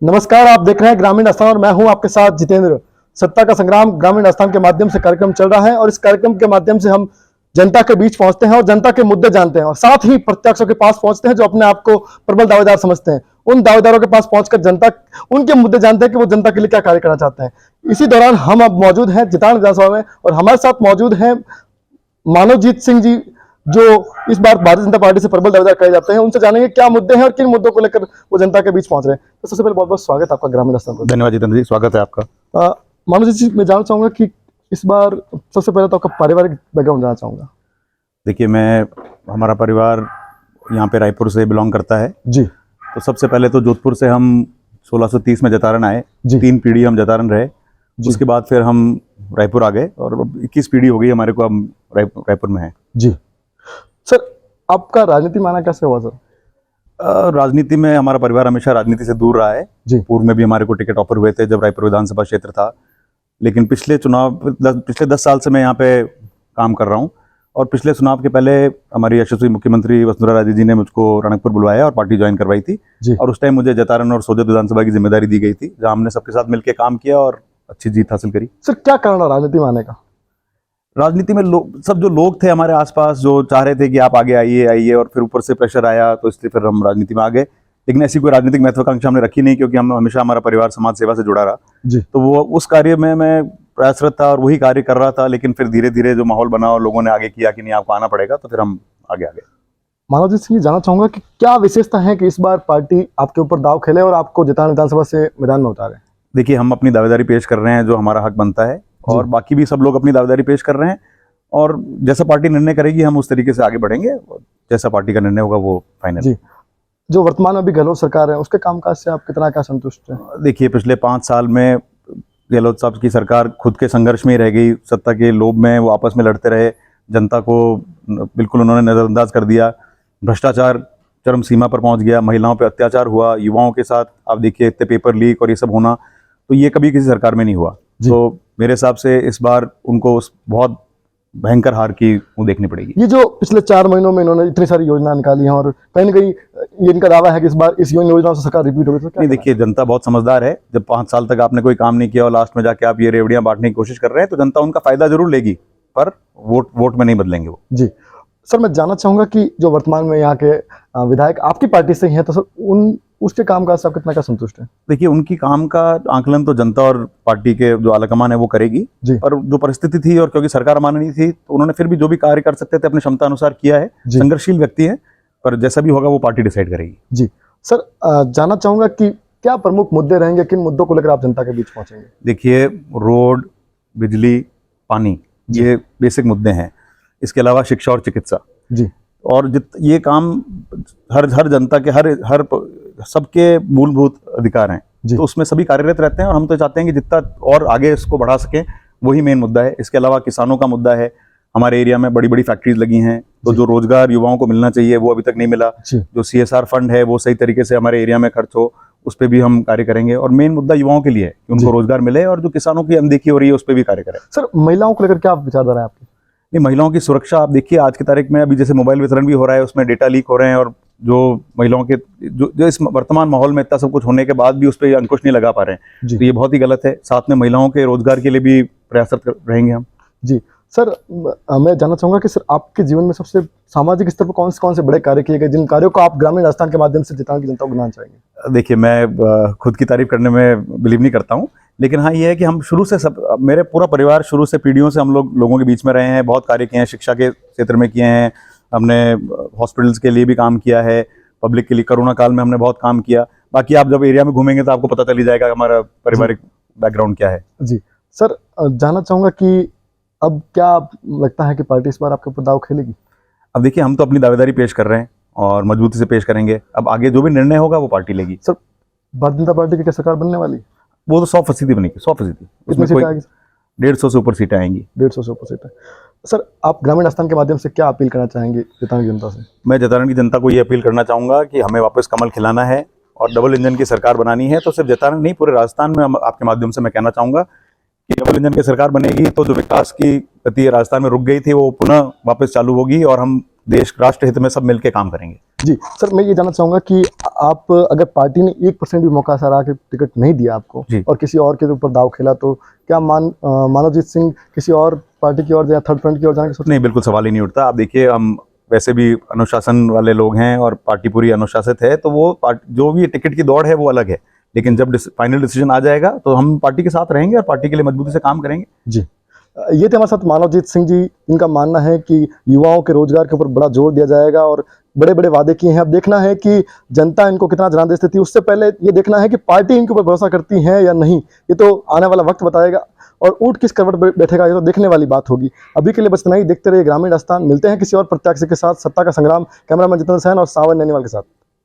नमस्कार, आप देख रहे हैं ग्रामीण स्थान और मैं हूं आपके साथ जितेंद्र। सत्ता का संग्राम ग्रामीण स्थान के माध्यम से कार्यक्रम चल रहा है और इस कार्यक्रम के माध्यम से हम जनता के बीच पहुंचते हैं और जनता के मुद्दे जानते हैं और साथ ही प्रत्यक्षों के पास पहुंचते हैं जो अपने आप को प्रबल दावेदार समझते हैं। उन दावेदारों के पास पहुंचकर जनता उनके मुद्दे जानते हैं कि वो जनता के लिए क्या कार्य करना चाहते हैं। इसी दौरान हम अब मौजूद हैं जितान विधानसभा में और हमारे साथ मौजूद हैं मानवजीत सिंह जी, जो इस बार भारतीय जनता पार्टी से प्रबल दावेदार कहे जाते हैं। उनसे जानेंगे क्या मुद्दे हैं और किन मुद्दों को लेकर वो जनता के बीच पहुंच रहे हैं। तो सबसे पहले बहुत बहुत स्वागत आपका ग्रामीण स्थान पर। धन्यवाद जितेंद्र जी, स्वागत है आपका। मानवजीत जी, मैं जानना चाहूंगा कि इस बार सबसे पहले तो आपका पारिवारिक बैकग्राउंड जानना चाहूंगा। देखिए, हमारा परिवार यहाँ पे रायपुर से बिलोंग करता है जी। तो सबसे पहले तो जोधपुर से हम 1630 में जतारण आए। 3 पीढ़ी हम जतारण रहे। उसके बाद फिर हम रायपुर आ गए और 21 पीढ़ी हो गई हमारे को, हम रायपुर में हैं। जी सर, आपका राजनीति माना कैसे हुआ सर? राजनीति में हमारा परिवार हमेशा राजनीति से दूर रहा है। जी। पूर्व में भी हमारे को टिकट ऑफर हुए थे जब रायपुर विधानसभा क्षेत्र था, लेकिन पिछले 10 साल से मैं यहाँ पे काम कर रहा हूँ। और पिछले चुनाव के पहले हमारी यशस्वी मुख्यमंत्री वसुंधरा राजे जी ने मुझको रणकपुर बुलवाया और पार्टी ज्वाइन करवाई थी। और उस टाइम मुझे जतारण और सोजत विधानसभा की जिम्मेदारी दी गई थी, जहाँ हमने सबके साथ मिलकर काम किया और अच्छी जीत हासिल करी। सर, क्या कारण है राजनीति में आने का? राजनीति में सब जो लोग थे हमारे आसपास जो चाह रहे थे कि आप आगे आइए, और फिर ऊपर से प्रेशर आया तो इसलिए फिर हम राजनीति में आ गए। लेकिन ऐसी कोई राजनीतिक महत्वाकांक्षा हमने रखी नहीं, क्योंकि हम हमेशा हमारा परिवार समाज सेवा से जुड़ा रहा। जी। तो वो उस कार्य में मैं प्रयासरत था और वही कार्य कर रहा था। लेकिन फिर धीरे धीरे जो माहौल बना और लोगों ने आगे किया कि नहीं आपको आना पड़ेगा, तो फिर हम आगे आ गए। मानवजीत सिंह, जानना चाहूंगा कि क्या विशेषता है कि इस बार पार्टी आपके ऊपर दाव खेले और आपको जितान विधानसभा से मैदान में उतारे? देखिए, हम अपनी दावेदारी पेश कर रहे हैं जो हमारा हक बनता है, और बाकी भी सब लोग अपनी दावेदारी पेश कर रहे हैं। और जैसा पार्टी निर्णय करेगी हम उस तरीके से आगे बढ़ेंगे। जैसा पार्टी का निर्णय होगा वो फाइनल। जी। जो वर्तमान में अभी गहलोत सरकार है, उसके कामकाज से आप कितना क्या संतुष्ट हैं? देखिए, पिछले 5 साल में गहलोत साहब की सरकार खुद के संघर्ष में ही रह गई। सत्ता के लोभ में वो आपस में लड़ते रहे, जनता को बिल्कुल उन्होंने नजरअंदाज कर दिया। भ्रष्टाचार चरम सीमा पर पहुंच गया, महिलाओं पे अत्याचार हुआ, युवाओं के साथ आप देखिए इतने पेपर लीक और ये सब होना, तो ये कभी किसी सरकार में नहीं हुआ। तो मेरे हिसाब से इस बार उनको बहुत भयंकर हार की वो देखनी पड़ेगी। ये जो पिछले 4 महीनों में इन्होंने इतनी सारी योजना निकाली हैं और कहीं ना कहीं ये इनका दावा है कि इस बार इस योजना से सरकार रिपीट होगी, तो क्या? नहीं, देखिए, जनता बहुत समझदार है। जब 5 साल तक आपने कोई काम नहीं किया और लास्ट में जाके आप ये रेवड़ियां बांटने की कोशिश कर रहे हैं, तो जनता उनका फायदा जरूर लेगी, पर वोट में नहीं बदलेंगे वो। जी सर, मैं जानना चाहूंगा कि जो वर्तमान में यहाँ के विधायक आपकी पार्टी से ही हैं, तो सर उसके कामकाज से आप कितना क्या संतुष्ट हैं? देखिए, उनकी काम का आंकलन तो जनता और पार्टी के जो आलाकमान है वो करेगी। पर जो परिस्थिति थी और क्योंकि सरकार माननीय थी, तो उन्होंने फिर भी जो भी कार्य कर सकते थे अपनी क्षमता अनुसार किया है। संघर्षशील व्यक्ति है, पर जैसा भी होगा वो पार्टी डिसाइड करेगी। जी सर, जानना चाहूंगा कि क्या प्रमुख मुद्दे रहेंगे, किन मुद्दों को लेकर आप जनता के बीच पहुंचेंगे? देखिए, रोड, बिजली, पानी, ये बेसिक मुद्दे हैं। इसके अलावा शिक्षा और चिकित्सा। जी। और ये काम हर जनता के हर सबके मूलभूत अधिकार हैं, तो उसमें सभी कार्यरत रहते हैं। और हम तो चाहते हैं कि जितना और आगे इसको बढ़ा सकें, वही मेन मुद्दा है। इसके अलावा किसानों का मुद्दा है। हमारे एरिया में बड़ी बड़ी फैक्ट्रीज लगी हैं, तो जो रोजगार युवाओं को मिलना चाहिए वो अभी तक नहीं मिला। जो CSR फंड है वो सही तरीके से हमारे एरिया में खर्च हो, उस पर भी हम कार्य करेंगे। और मेन मुद्दा युवाओं के लिए है कि उनको रोजगार मिले, और जो किसानों की अनदेखी हो रही है उस पर भी कार्य करें। सर, महिलाओं को लेकर क्या विचारधारा है आपकी? नहीं, महिलाओं की सुरक्षा आप देखिए, आज की तारीख में अभी जैसे मोबाइल वितरण भी हो रहा है, उसमें डेटा लीक हो रहे हैं, और जो महिलाओं के जो इस वर्तमान माहौल में इतना सब कुछ होने के बाद भी उस पर अंकुश नहीं लगा पा रहे हैं, तो ये बहुत ही गलत है। साथ में महिलाओं के रोजगार के लिए भी प्रयासरत रहेंगे हम। जी सर, मैं जानना चाहूंगा कि सर आपके जीवन में सबसे सामाजिक स्तर पर कौन से बड़े कार्य किए गए, जिन कार्यों को आप ग्रामीण राजस्थान के माध्यम से जितान की जनता को गिनाना चाहेंगे? देखिए, मैं खुद की तारीफ करने में बिलीव नहीं करता हूँ, लेकिन हाँ ये है कि हम शुरू से मेरे पूरा परिवार शुरू से पीढ़ियों से हम लोगों के बीच में रहे हैं। बहुत कार्य किए हैं, शिक्षा के क्षेत्र में किए हैं, हमने हॉस्पिटल्स के लिए भी काम किया है, पब्लिक के लिए कोरोना काल में हमने बहुत काम किया। बाकी आप जब एरिया में घूमेंगे तो आपको पता चल ही जाएगा हमारा पारिवारिक बैकग्राउंड क्या है। जी सर, जानना चाहूंगा कि अब क्या लगता है कि पार्टी इस बार आपके ऊपर दाव खेलेगी? अब देखिए, हम तो अपनी दावेदारी पेश कर रहे हैं और मजबूती से पेश करेंगे। अब आगे जो भी निर्णय होगा वो पार्टी लेगी। सर, भारतीय जनता पार्टी की क्या सरकार बनने वाली? वो तो 100% बनेगी, 100%। उसमें 150 से ऊपर सीटें आएंगी। 150 से ऊपर सीटें। सर, आप ग्रामीण स्थान के माध्यम से क्या अपील करना चाहेंगे जतारण की जनता से? मैं जतारण की जनता को ये अपील करना चाहूँगा कि हमें वापस कमल खिलाना है और डबल इंजन की सरकार बनानी है। तो सिर्फ जतारण नहीं, पूरे राजस्थान में आपके माध्यम से मैं कहना चाहूँगा कि डबल इंजन की सरकार बनेगी तो जो विकास की गति राजस्थान में रुक गई थी वो पुनः वापस चालू होगी, और हम देश राष्ट्र हित में सब मिलके काम करेंगे। जी सर, मैं ये जानना चाहूँगा कि आप अगर पार्टी ने 1% भी मौका सराहा के टिकट नहीं दिया आपको जी। और किसी और के ऊपर दाव खेला, तो क्या मानवजीत सिंह किसी और पार्टी की ओर या थर्ड फ्रंट की ओर जाने की सोच? नहीं, बिल्कुल सवाल ही नहीं उठता। आप देखिए, हम वैसे भी अनुशासन वाले लोग हैं और पार्टी पूरी अनुशासित है, तो वो जो भी टिकट की दौड़ है वो अलग है, लेकिन जब फाइनल डिसीजन आ जाएगा तो हम पार्टी के साथ रहेंगे और पार्टी के लिए मजबूती से काम करेंगे। जी, ये थे हमारे साथ मानवजीत सिंह जी। इनका मानना है कि युवाओं के रोजगार के ऊपर बड़ा जोर दिया जाएगा और बड़े बड़े वादे किए हैं। अब देखना है कि जनता इनको कितना जनादेश देती है, उससे पहले ये देखना है कि पार्टी इनके ऊपर भरोसा करती है या नहीं, ये तो आने वाला वक्त बताएगा। और ऊंट किस करवट पर बैठेगा, ये तो देखने वाली बात होगी। अभी के लिए बस इतना ही। देखते रहिए ग्रामीण स्थान। मिलते हैं किसी और प्रत्याशी के साथ। सत्ता का संग्राम, कैमरामैन जितेंद्र सैन और सावन नैनीवाल के साथ।